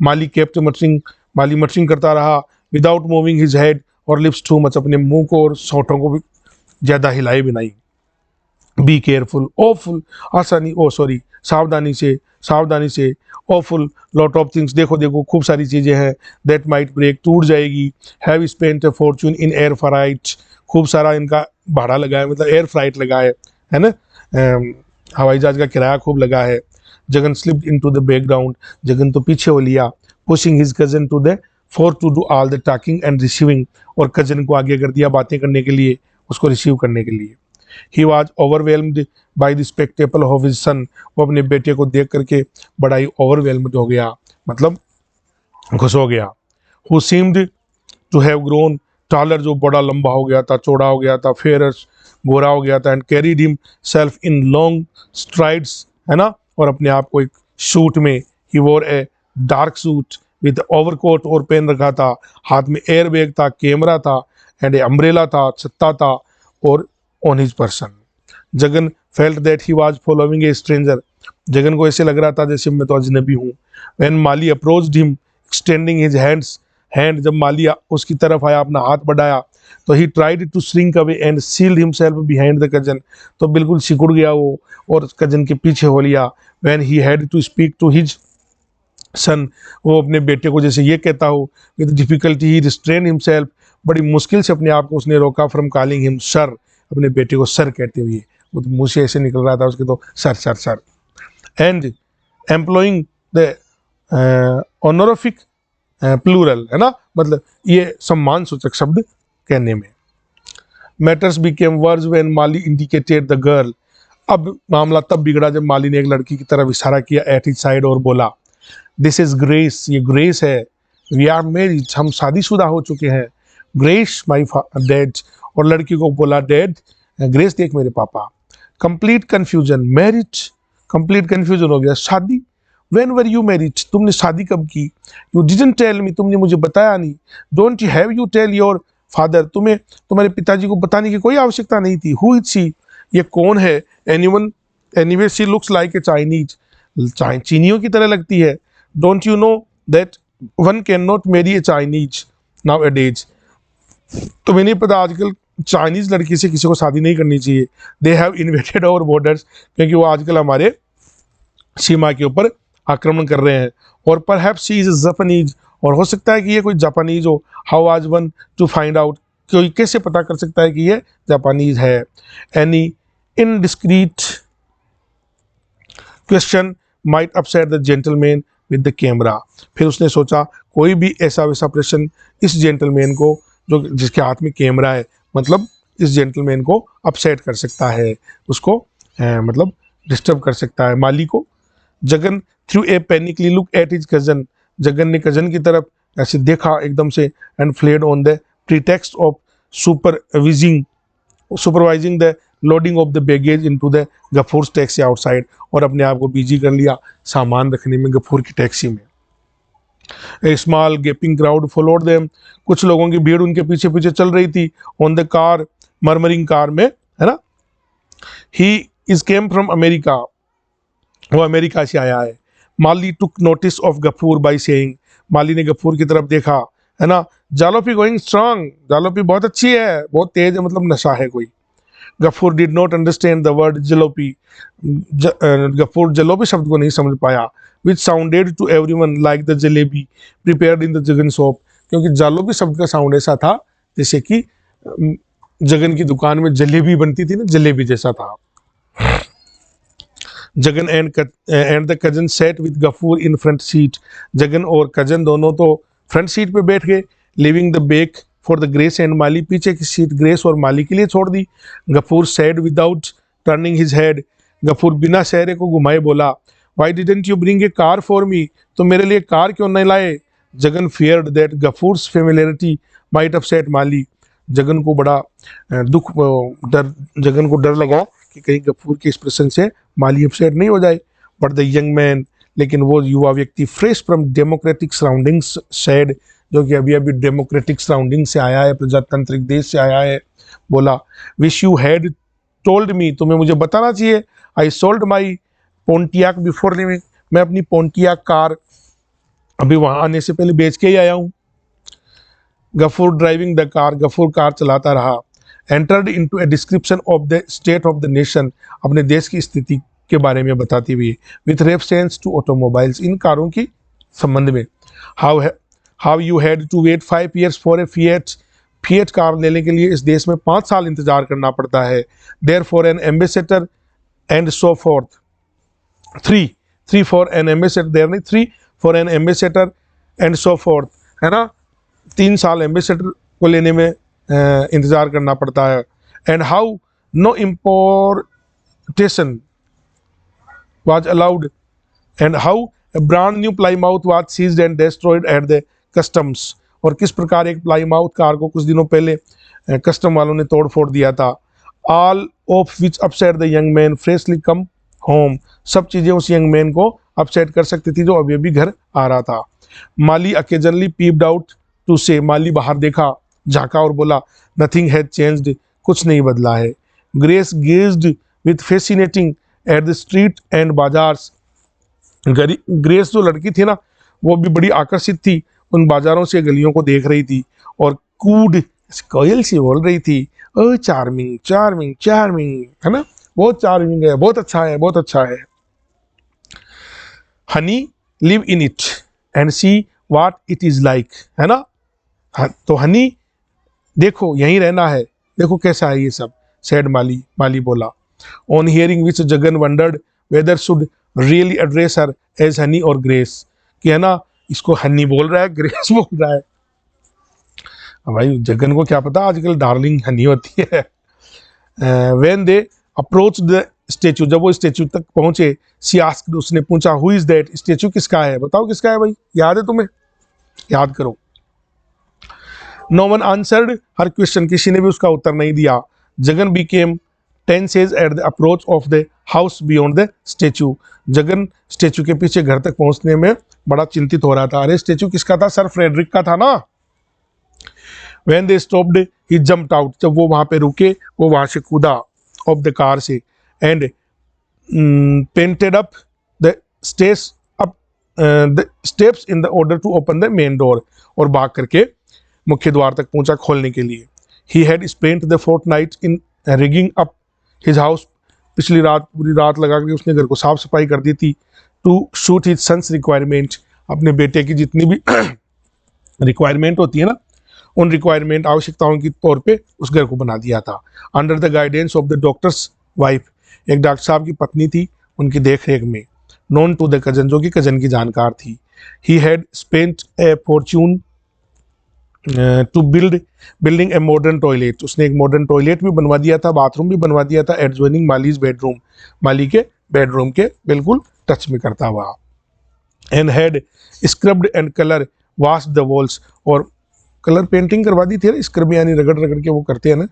S1: माली केप्ट मटरिंग, माली मटरिंग करता रहा, विदाउट मूविंग हिज हेड और लिप्स टू मच, अपने मुंह को और सोठों को भी ज़्यादा हिलाए बिनाई। बी केयरफुल, ओफुल, आसानी, ओ सॉरी, सावधानी से, ओफुल, लॉट ऑफ थिंग्स, देखो खूब सारी चीज़ें हैं, दैट माइट ब्रेक, टूट जाएगी। Have spent a fortune in air freight, खूब सारा इनका भाड़ा लगा है, मतलब एयर फ्राइट लगा है ना, हवाई जहाज का किराया खूब लगा है। Jagan slipped into the background, Jagan तो पीछे हो लिया। Pushing his cousin to the fore to do all the talking and receiving, और कजन को आगे कर दिया बातें करने के लिए, उसको रिसीव करने के लिए। He was overwhelmed by the spectacle of his son, वो अपने बेटे को देख करके बड़ा ही overwhelmed हो गया, मतलब खुश हो गया। Who seemed to have grown taller, जो बड़ा लंबा हो गया था, चौड़ा हो गया था, fairer, गोरा हो गया था। And carried himself in long strides, है ना, और अपने आप को एक सूट में, he wore a dark suit with overcoat, और पहन रखा था, हाथ में एयर बैग था, कैमरा था, एंड अम्ब्रेला था, छत्ता था, और on his person. Jagan felt that he was following a stranger, Jagan को ऐसे लग रहा था जैसे मैं तो अजनबी हूँ। When Mali approached him, extending his hand, जब माली उसकी तरफ आया, अपना हाथ बढ़ाया, तो he tried to shrink away and sealed himself behind the cousin, तो बिल्कुल सिकुड़ गया वो और कजन के पीछे हो लिया। When he had to speak to his son, वो अपने बेटे को जैसे ये कहता हो, with difficulty he restrained himself, बड़ी मुश्किल से अपने आप को उसने रोका, from calling him sir, अपने बेटे को सर कहते हुए, वो तो मुंह से ऐसे निकल रहा था उसके, तो sir sir sir. And employing the honorific plural, है ना, मतलब ये सम्मान सूचक शब्द कहने में। Matters became worse when Mali indicated the girl. अब मामला तब बिगड़ा जब माली ने एक लड़की की तरफ इशारा किया एट हिज साइड और बोला दिस इज ग्रेस, ये ग्रेस है। वी आर मैरिड, हम शादीशुदा हो चुके हैं। ग्रेस माई डैड, और लड़की को बोला डैड ग्रेस देख मेरे पापा। Complete confusion, marriage, complete confusion हो गया, शादी। व्हेन वर यू मैरिड, तुमने शादी कब की? यू डिडंट टेल मी, तुमने मुझे बताया नहीं। Don't you have you tell your father, तुम्हें तुम्हारे पिताजी को बताने की कोई आवश्यकता नहीं थी। हु इज शी, ये कौन है? Anyone, anyway she looks like a Chinese, चीनियों की तरह लगती है। Don't you know that one can not marry a Chinese nowadays, तुम्हें नहीं पता आजकल चाइनीज लड़की से किसी को शादी नहीं करनी चाहिए। They have invaded our borders, क्योंकि वो आजकल हमारे सीमा के ऊपर आक्रमण कर रहे हैं। और परहैप्स शी इज जापानीज, और हो सकता है कि ये कोई जापानीज हो। हाउ आज वन टू फाइंड आउट, कोई कैसे पता कर सकता है कि ये जापानीज है। Any indiscreet question might upset the gentleman with the camera. फिर उसने सोचा कोई भी ऐसा वैसा प्रश्न इस जेंटलमैन को, जो जिसके हाथ में कैमरा है, मतलब इस जेंटलमैन को अपसेट कर सकता है, उसको मतलब डिस्टर्ब कर सकता है, माली को। Jagan threw a panicky look at his cousin, Jagan ने कजन की तरफ ऐसे देखा एकदम से। And fled on the pretext of supervising the loading of the baggage into the Gafoor's taxi outside, और अपने आप को बिजी कर लिया सामान रखने में गफूर की टैक्सी में। A small gaping crowd followed them, कुछ लोगों की भीड़ उनके पीछे पीछे चल रही थी। On the car, murmuring car में, है ना। He is came from America, वो अमेरिका से आया है। Mali took notice of Gafoor by saying, Mali ने गफूर की तरफ देखा, है ना। जालोपी गोइंग स्ट्रांग, जालोपी बहुत अच्छी है, बहुत तेज है, मतलब नशा है कोई। Gafoor did not understand the word jalopy, Gafoor jalopy शब्द को नहीं समझ पाया। Which sounded to everyone like the jalebi prepared in the Jagan shop, क्योंकि जालोपी शब्द का साउंड ऐसा था जैसे कि जगन की दुकान में जलेबी बनती थी ना, जलेबी जैसा था। Jagan and the cousin sat with Gafoor in front seat, Jagan और कजन दोनों तो फ्रंट सीट पे बैठ गए। Leaving the back for the Grace and Mali, पीछे की सीट ग्रेस और माली के लिए छोड़ दी। Gafoor said without turning his head, Gafoor बिना चेहरे को घुमाए बोला why didn't you bring a car for me, तो मेरे लिए कार क्यों नहीं लाए। Jagan feared that Gafoor's familiarity might upset Mali, Jagan को बड़ा जगन को डर लगा कि कहीं गफूर के एक्सप्रेशन से माली अपसेट नहीं हो जाए। बट द यंग मैन, लेकिन वो युवा व्यक्ति fresh from democratic surroundings said, जो कि अभी अभी डेमोक्रेटिक सराउंडिंग से आया है, प्रजातांत्रिक देश से आया है, बोला wish you had told me, तुम्हें मुझे बताना चाहिए। I sold my Pontiac before living, मैं अपनी पोंटियाक कार अभी वहां आने से पहले बेच के ही आया हूँ। Gafoor driving the car, Gafoor car चलाता रहा। Entered into a description of the state of the nation, अपने देश की स्थिति के बारे में बताती हुई। विथ रेफरेंस टू ऑटोमोबाइल्स, इन कारों की संबंध में। How you had to wait 5 years for a Fiat car लेने के लिए इस देश में 5 साल इंतजार करना पड़ता है। There for an Ambassador and so forth, 3 for an Ambassador, there नहीं 3 for an Ambassador and so forth, है ना। 3 साल एम्बेसडर को लेने में इंतजार करना पड़ता है। And how no importation was allowed, and how a brand new Plymouth was seized and destroyed at the customs, और किस प्रकार एक प्लाईमाउथ कार को कुछ दिनों पहले कस्टम वालों ने तोड़ फोड़ दिया था। All of which upset the young man freshly come home, सब चीजें उस यंग मैन को अपसेट कर सकती थी जो अभी अभी घर आ रहा था। माली occasionally peeped out to say, माली बाहर देखा, झांका और बोला nothing had changed, कुछ नहीं बदला है। Grace gazed with fascinating at the street and bazaars, grace जो लड़की थी ना, वो भी बड़ी आकर्षित थी, उन बाजारों से गलियों को देख रही थी और कूड कोयल सी बोल रही थी ओ चार्मिंग चार्मिंग चार्मिंग, है ना, बहुत चार्मिंग है, बहुत अच्छा है, बहुत अच्छा है। Honey live in it and see what it is like, है ना। तो हनी देखो यहीं रहना है, देखो कैसा है ये सब, said Mali. Mali बोला. On hearing which Jagan wondered whether should really address her as Honey or Grace. कि है ना, इसको हनी बोल रहा है, ग्रेस बोल रहा है. अब भाई जगन को क्या पता आजकल डार्लिंग हनी होती है. When they approached the statue, जब वो स्टेचू तक पहुंचे, she asked, उसने पूछा, who is that? स्टेचू किसका है? बताओ किसका है भाई, याद है तुम्हें? याद करो. No one answered her question, किसी ने भी उसका उत्तर नहीं दिया. Jagan became tense at the approach of the house beyond the statue. Jagan statue के पीछे घर तक पहुंचने में बड़ा चिंतित हो रहा था. अरे स्टेचू किसका था? सर फ्रेडरिक का था ना. When they stopped, he jumped out. जब वो वहां पे रुके, वो वहां से कूदा ऑफ द कार से, and painted up the steps in the order to open the main door. और भाग करके मुख्य द्वार तक पहुंचा खोलने के लिए. He had spent the fortnight in rigging up his house. पिछली रात पूरी रात लगा के उसने घर को साफ सफाई कर दी थी. To suit his son's requirement. अपने बेटे की जितनी भी रिक्वायरमेंट होती है ना, उन रिक्वायरमेंट आवश्यकताओं के तौर पे उस घर को बना दिया था. Under the guidance of the doctors wife. एक डॉक्टर साहब की पत्नी थी, उनकी देख रेख में. नोन टू द कजन, जो कि कजन की जानकार थी. He had spent a fortune to building a modern toilet. उसने एक मॉडर्न टॉयलेट भी बनवा दिया था, बाथरूम भी बनवा दिया था, एडजॉइनिंग मालीज बेडरूम. माली के बेडरूम के बिल्कुल टच में करता हुआ. And had scrubbed and colour wash the walls. और कलर पेंटिंग करवा दी थी ना, स्क्रब यानी रगड़ रगड़ के वो करते हैं ना,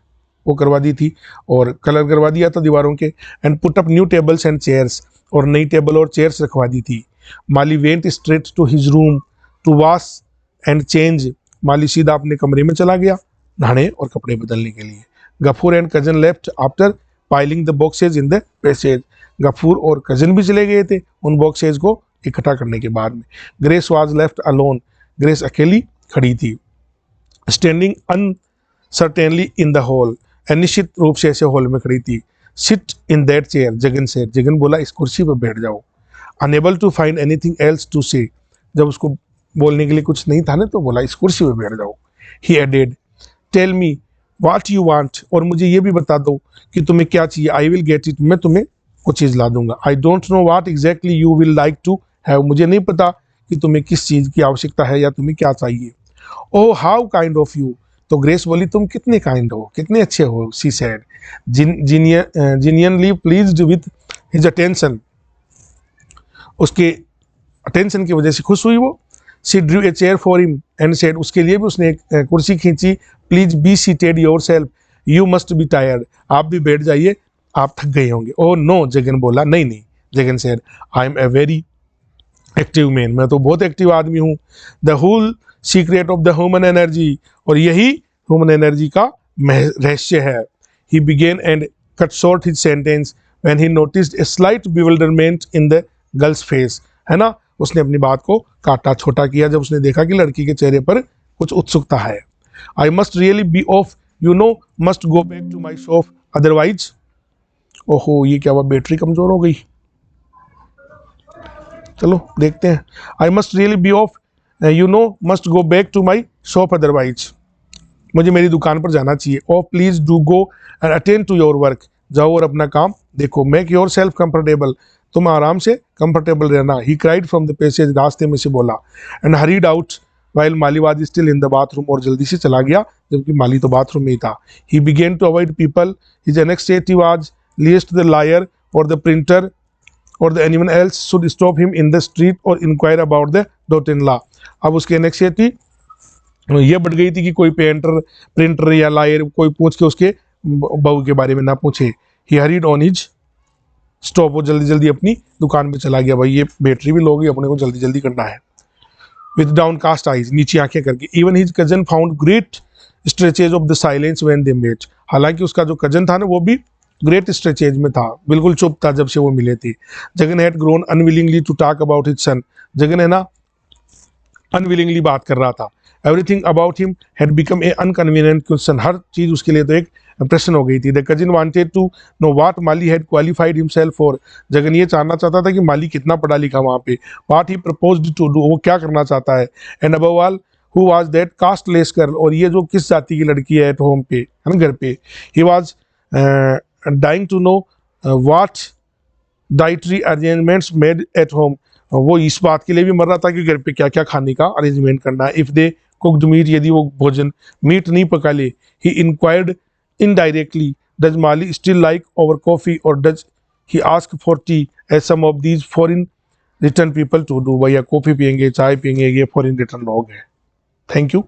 S1: वो करवा दी थी और कलर करवा दिया था दीवारों के. And put up new tables and chairs. और नई टेबल और चेयर्स रखवा दी थी. Mali went straight to his room to wash and change. Mali सीधा अपने कमरे में चला गया नहाने और कपड़े बदलने के लिए. Gafoor and cousin left after piling the boxes in the passage. Gafoor और कजन भी चले गए थे उन बॉक्सेज को इकट्ठा करने के बाद में. Grace was left alone. Grace अकेली खड़ी थी. Standing uncertainly in the hall. अनिश्चित रूप से ऐसे हॉल में खड़ी थी. Sit in that chair. Jagan से, जगन बोला इस कुर्सी पर बैठ जाओ. Unable to find anything else to say. जब उसको बोलने के लिए कुछ नहीं था ना, तो बोला इस कुर्सी पर बैठ जाओ. He added, tell me what you want. और मुझे ये भी बता दो कि तुम्हें क्या चाहिए. I will get it. मैं तुम्हें कुछ चीज़ ला दूंगा. I don't know what exactly you will like to have. मुझे नहीं पता कि तुम्हें किस चीज़ की आवश्यकता है या तुम्हें क्या चाहिए. Oh how kind of you. तो ग्रेस बोली तुम कितने काइंड हो, कितने अच्छे हो. She said, genuinely pleased with his attention. उसके अटेंशन की वजह से खुश हुई वो. She Drew a chair for him and said. उसके लिए भी उसने एक कुर्सी खींची. Please be seated yourself. You must be tired. आप भी बैठ जाइए, आप थक गए होंगे. ओह नो, जगन बोला. नहीं नहीं. Jagan said, I am a very active man. मैं तो बहुत एक्टिव आदमी हूँ. The whole secret of the human energy. और यही ह्यूमन एनर्जी का रहस्य है. He began and cut short his sentence when he noticed a slight bewilderment in the girl's face. है ना, उसने अपनी बात को काटा छोटा किया जब उसने देखा कि लड़की के चेहरे पर कुछ उत्सुकता है. I must really be off, you know, must go back to my shop otherwise. ओहो, ये क्या हुआ, बैटरी कमजोर हो गई. चलो देखते हैं. I must really be off, you know, must go back to my shop otherwise. मुझे मेरी दुकान पर जाना चाहिए. Oh please do go and attend to your work. जाओ और अपना काम देखो. Make yourself comfortable. तुम आराम से कंफर्टेबल रहना. He cried from the passage. रास्ते में से बोला. And hurried out while Mali was still in the bathroom. और जल्दी से चला गया जबकि माली तो बाथरूम में ही था. He began to avoid people. His anxiety was lest the lawyer or the printer or the anyone else should stop him in the street और inquire about the daughter in law. अब उसकी anxiety ये बढ़ गई थी कि कोई printer या लायर कोई पूछ के उसके बहू के बारे में ना पूछे. ही हरीड ऑन हिज स्टॉप. वो जल्दी जल्दी अपनी दुकान पे चला गया. भाई ये बैटरी भी लोगी, अपने को जल्दी जल्दी करना है. With downcast eyes. नीचे आंखें करके. Even his cousin found great stretches of the silence when they met. हालांकि उसका जो कजन था ना, वो भी ग्रेट स्ट्रेचेज में था, बिल्कुल चुप था जब से वो मिले थे. Jagan had grown unwillingly to talk about his son. Jagan है ना अनविलिंगली बात कर रहा था. Everything about him had become an inconvenient question. हर चीज उसके लिए तो एक प्रश्न हो गई थी. The cousin wanted to know what Mali had qualified himself for. Jagan ये जानना चाहता था कि माली कितना पढ़ा लिखा वहाँ पे. What he proposed to do. वो क्या करना चाहता है. And above all who was that casteless girl. और ये जो किस जाति की लड़की है एट होम पे, है ना, घर पे. He was dying to know what dietary arrangements made at home, वो इस बात के लिए भी मर रहा था कि घर पे क्या क्या खाने का अरेंजमेंट करना है। इफ़ दे कुक्ड मीट, यदि वो भोजन मीट नहीं पका ले, he inquired indirectly does Mali still like our coffee or does he ask for tea as some of these foreign return people to do. भैया कॉफ़ी पियेंगे, चाय पियेंगे, ये फॉरिन रिटर्न लोग हैं। Thank you.